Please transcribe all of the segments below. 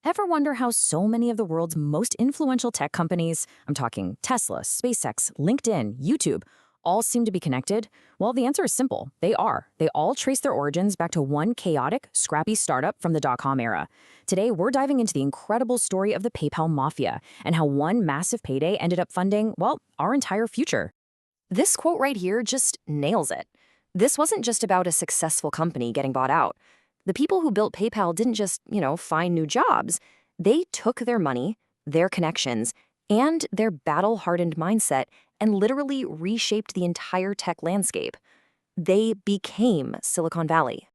Ever wonder how so many of the world's most influential tech companies, I'm talking Tesla, SpaceX, LinkedIn, YouTube, all seem to be connected? Well, the answer is simple. They are. They all trace their origins back to one chaotic, scrappy startup from the dot-com era. Today, we're diving into the incredible story of the PayPal Mafia and how one massive payday ended up funding, well, our entire future. This quote right here just nails it. This wasn't just about a successful company getting bought out. The people who built PayPal didn't just, find new jobs. They took their money, their connections, and their battle-hardened mindset and literally reshaped the entire tech landscape. They became Silicon Valley.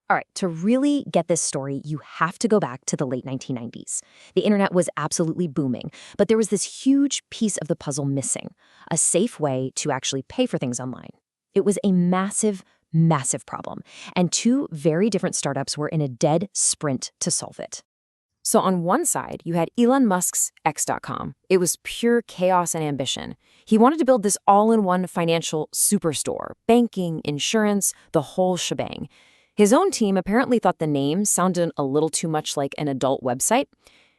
All right, to really get this story, you have to go back to the late 1990s. The internet was absolutely booming, but there was this huge piece of the puzzle missing, a safe way to actually pay for things online. It was a massive, massive problem, and two very different startups were in a dead sprint to solve it. So on one side, you had Elon Musk's X.com. It was pure chaos and ambition. He wanted to build this all-in-one financial superstore, banking, insurance, the whole shebang. His own team apparently thought the name sounded a little too much like an adult website.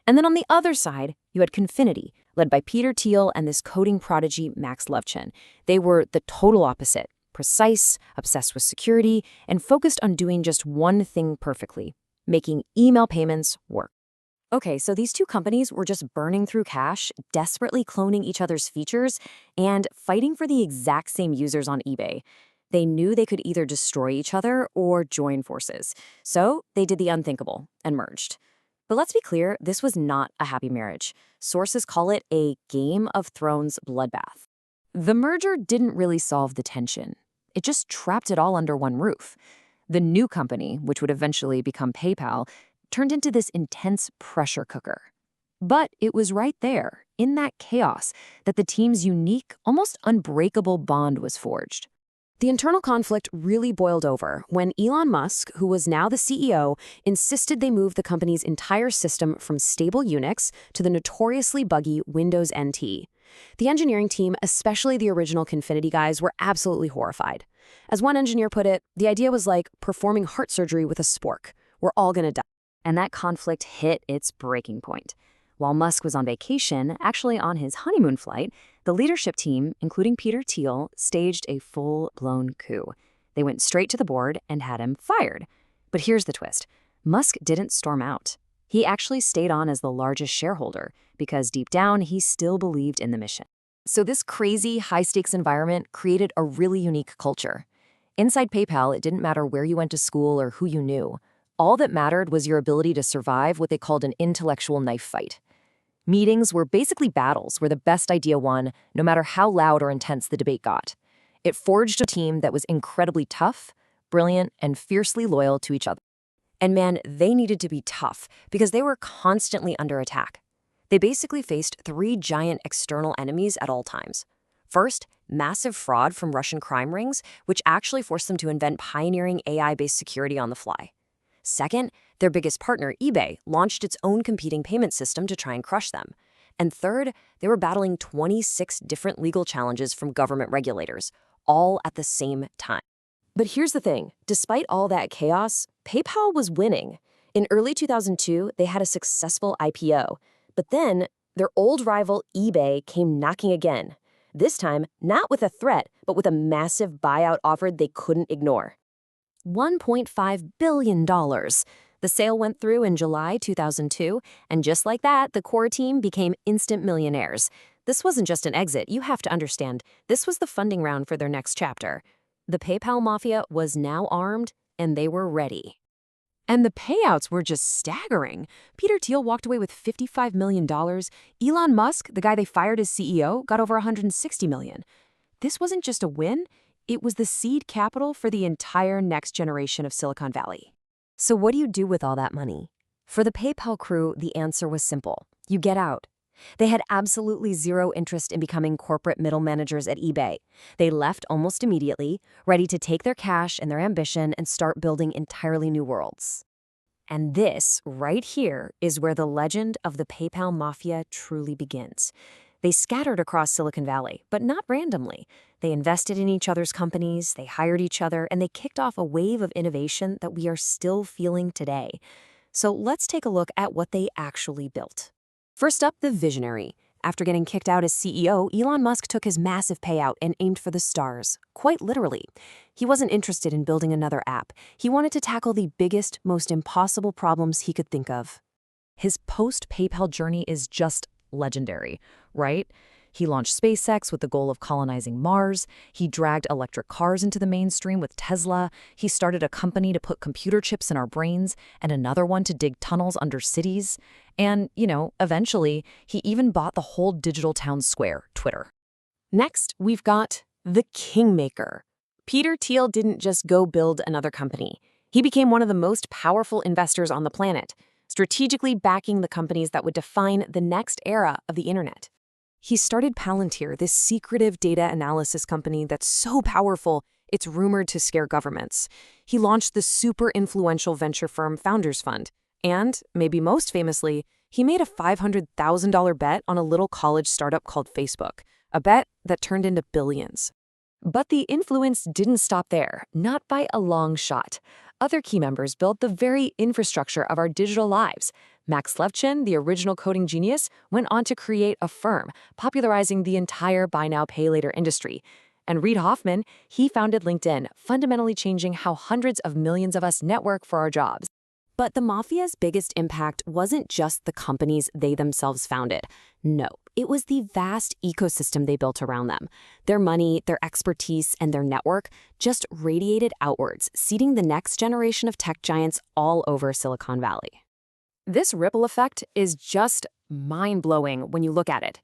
And then on the other side, you had Confinity, led by Peter Thiel and this coding prodigy Max Levchin. They were the total opposite, precise, obsessed with security, and focused on doing just one thing perfectly, making email payments work. Okay, so these two companies were just burning through cash, desperately cloning each other's features, and fighting for the exact same users on eBay. They knew they could either destroy each other or join forces. So they did the unthinkable and merged. But let's be clear, this was not a happy marriage. Sources call it a Game of Thrones bloodbath. The merger didn't really solve the tension. It just trapped it all under one roof. The new company, which would eventually become PayPal, turned into this intense pressure cooker. But it was right there, in that chaos, that the team's unique, almost unbreakable bond was forged. The internal conflict really boiled over when Elon Musk, who was now the CEO, insisted they move the company's entire system from stable Unix to the notoriously buggy Windows NT. The engineering team, especially the original Confinity guys, were absolutely horrified. As one engineer put it, the idea was like performing heart surgery with a spork. We're all gonna die. And that conflict hit its breaking point. While Musk was on vacation, actually on his honeymoon flight, the leadership team, including Peter Thiel, staged a full-blown coup. They went straight to the board and had him fired. But here's the twist. Musk didn't storm out. He actually stayed on as the largest shareholder because deep down, he still believed in the mission. So this crazy, high-stakes environment created a really unique culture. Inside PayPal, it didn't matter where you went to school or who you knew. All that mattered was your ability to survive what they called an intellectual knife fight. Meetings were basically battles where the best idea won, no matter how loud or intense the debate got. It forged a team that was incredibly tough, brilliant, and fiercely loyal to each other. And man, they needed to be tough because they were constantly under attack. They basically faced three giant external enemies at all times. First, massive fraud from Russian crime rings, which actually forced them to invent pioneering AI-based security on the fly. Second, their biggest partner, eBay, launched its own competing payment system to try and crush them. And third, they were battling 26 different legal challenges from government regulators, all at the same time. But here's the thing. Despite all that chaos, PayPal was winning. In early 2002, they had a successful IPO. But then, their old rival eBay came knocking again. This time, not with a threat, but with a massive buyout offer they couldn't ignore. $1.5 billion. The sale went through in July 2002, and just like that, the core team became instant millionaires. This wasn't just an exit, you have to understand. This was the funding round for their next chapter. The PayPal Mafia was now armed, and they were ready. And the payouts were just staggering. Peter Thiel walked away with $55 million. Elon Musk, the guy they fired as CEO, got over $160 million. This wasn't just a win. It was the seed capital for the entire next generation of Silicon Valley. So what do you do with all that money? For the PayPal crew, the answer was simple. You get out. They had absolutely zero interest in becoming corporate middle managers at eBay. They left almost immediately, ready to take their cash and their ambition and start building entirely new worlds. And this, right here, is where the legend of the PayPal Mafia truly begins. They scattered across Silicon Valley, but not randomly. They invested in each other's companies, they hired each other, and they kicked off a wave of innovation that we are still feeling today. So let's take a look at what they actually built. First up, the visionary. After getting kicked out as CEO, Elon Musk took his massive payout and aimed for the stars, quite literally. He wasn't interested in building another app. He wanted to tackle the biggest, most impossible problems he could think of. His post-PayPal journey is just legendary, right? He launched SpaceX with the goal of colonizing Mars. He dragged electric cars into the mainstream with Tesla. He started a company to put computer chips in our brains and another one to dig tunnels under cities. And, eventually, he even bought the whole digital town square, Twitter. Next, we've got the Kingmaker. Peter Thiel didn't just go build another company. He became one of the most powerful investors on the planet, strategically backing the companies that would define the next era of the internet. He started Palantir, this secretive data analysis company that's so powerful it's rumored to scare governments. He launched the super influential venture firm Founders Fund. And, maybe most famously, he made a $500,000 bet on a little college startup called Facebook, a bet that turned into billions. But the influence didn't stop there, not by a long shot. Other key members built the very infrastructure of our digital lives. Max Levchin, the original coding genius, went on to create Affirm, popularizing the entire buy now, pay later industry. And Reid Hoffman, he founded LinkedIn, fundamentally changing how hundreds of millions of us network for our jobs. But the Mafia's biggest impact wasn't just the companies they themselves founded. No, it was the vast ecosystem they built around them. Their money, their expertise, and their network just radiated outwards, seeding the next generation of tech giants all over Silicon Valley. This ripple effect is just mind-blowing when you look at it.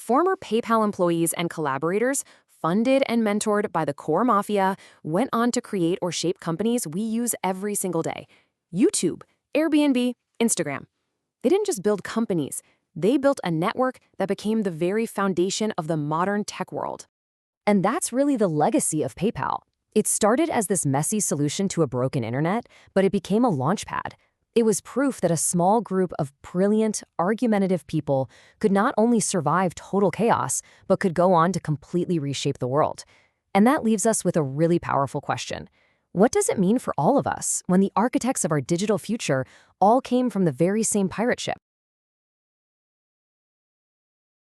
Former PayPal employees and collaborators, funded and mentored by the core Mafia, went on to create or shape companies we use every single day. YouTube, Airbnb, Instagram. They didn't just build companies. They built a network that became the very foundation of the modern tech world. And that's really the legacy of PayPal. It started as this messy solution to a broken internet, but it became a launchpad. It was proof that a small group of brilliant, argumentative people could not only survive total chaos, but could go on to completely reshape the world. And that leaves us with a really powerful question. What does it mean for all of us when the architects of our digital future all came from the very same pirate ship?